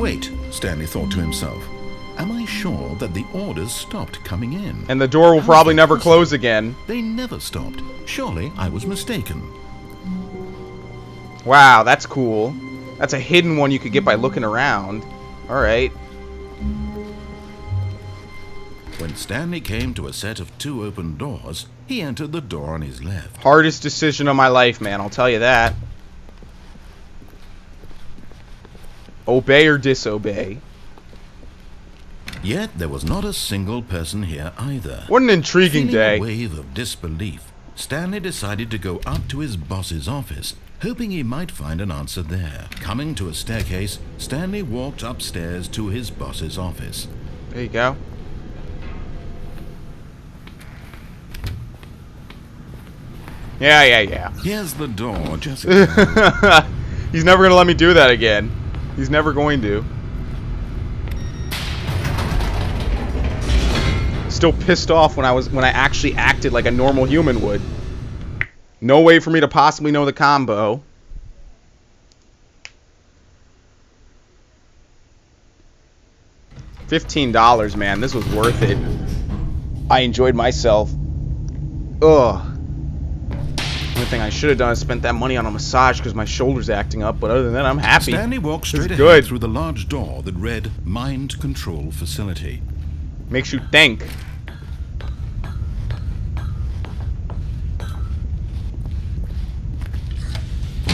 Wait, Stanley thought to himself. Am I sure that the orders stopped coming in? And the door will probably never close again. They never stopped. Surely I was mistaken. Wow, that's cool. That's a hidden one you could get by looking around. Alright. When Stanley came to a set of 2 open doors, he entered the door on his left. Hardest decision of my life, man. I'll tell you that. Obey or disobey. Yet there was not a single person here either. What an intriguing day. Feeling a wave of disbelief, Stanley decided to go up to his boss's office, hoping he might find an answer there. Coming to a staircase, Stanley walked upstairs to his boss's office. There you go. Yeah. Here's the door, just... He's never gonna let me do that again. He's never going to. Still pissed off when I actually acted like a normal human would. No way for me to possibly know the combo. $15, man. This was worth it. I enjoyed myself. Ugh. Only thing I should have done is spent that money on a massage because my shoulder's acting up, but other than that, I'm happy. Stanley walked straight ahead good. through the large door that read Mind Control Facility. Makes you think.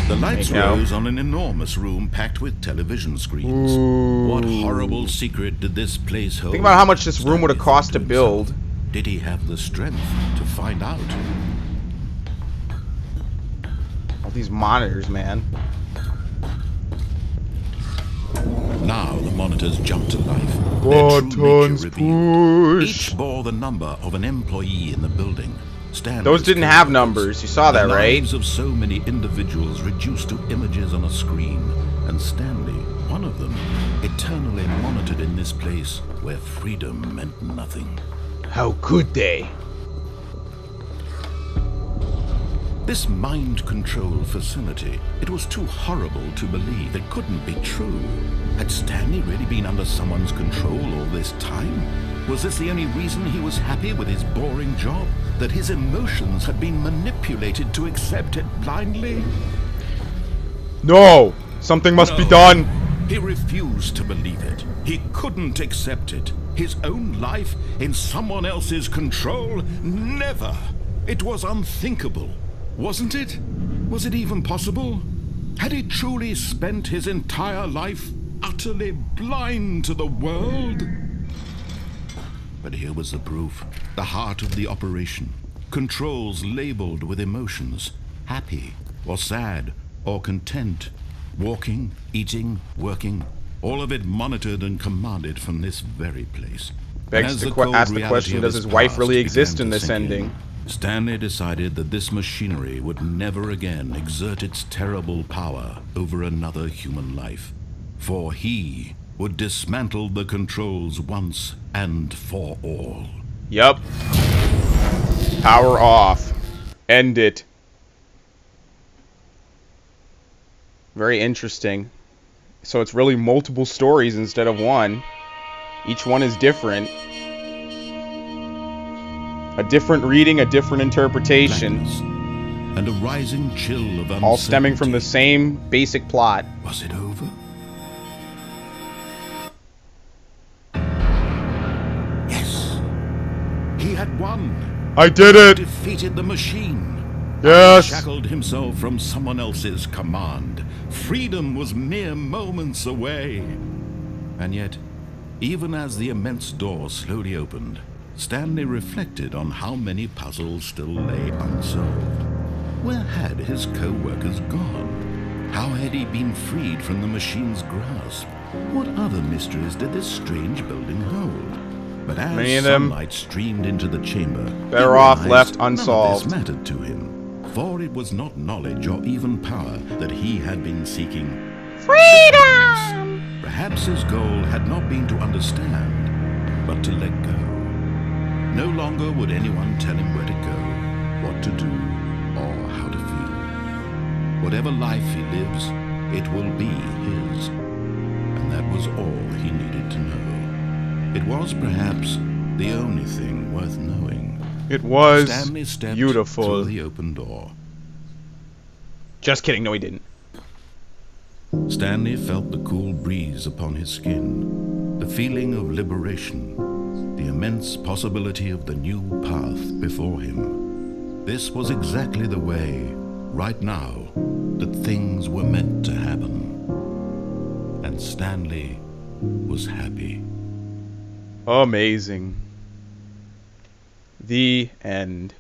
The lights rose on an enormous room packed with television screens. Ooh. What horrible secret did this place hold? Think about how much this room would have cost to build. Did he have the strength to find out? All these monitors, man. Now the monitors jumped to life. Buttons push. Each bore the number of an employee in the building. Those didn't have numbers. You saw that, right? The lives of so many individuals reduced to images on a screen, and Stanley, one of them, eternally monitored in this place where freedom meant nothing. How could they? This mind control facility, it was too horrible to believe. It couldn't be true. Had Stanley really been under someone's control all this time? Was this the only reason he was happy with his boring job? That his emotions had been manipulated to accept it blindly? No! Something must be done! He refused to believe it. He couldn't accept it. His own life in someone else's control? Never! It was unthinkable. Wasn't it? Was it even possible? Had he truly spent his entire life utterly blind to the world? But here was the proof. The heart of the operation. Controls labeled with emotions. Happy, or sad, or content. Walking, eating, working. All of it monitored and commanded from this very place. Begs to ask the question, does his wife really exist in this ending? Stanley decided that this machinery would never again exert its terrible power over another human life. For he would dismantle the controls once and for all. Yup. Power off. End it. Very interesting. So it's really multiple stories instead of one. Each one is different. A different reading, a different interpretation. And a rising chill of uncertainty. All stemming from the same basic plot. Was it over? Yes. He had won. I did it! Defeated the machine. Yes! Shackled himself from someone else's command. Freedom was mere moments away. And yet, even as the immense door slowly opened, Stanley reflected on how many puzzles still lay unsolved. Where had his co-workers gone? How had he been freed from the machine's grasp? What other mysteries did this strange building hold? But as sunlight streamed into the chamber, better off left unsolved. None of this mattered to him, for it was not knowledge or even power that he had been seeking. Freedom! Perhaps his goal had not been to understand, but to let go. No longer would anyone tell him where to go, what to do, or how to feel. Whatever life he lives, it will be his. And and that was all he needed to know. It was perhaps the only thing worth knowing. It was Stanley stepped beautiful. through the open door. Just kidding, no he didn't. Stanley felt the cool breeze upon his skin, the feeling of liberation, the immense possibility of the new path before him. This was exactly the way, right now, that things were meant to happen. And Stanley was happy. Amazing. The end.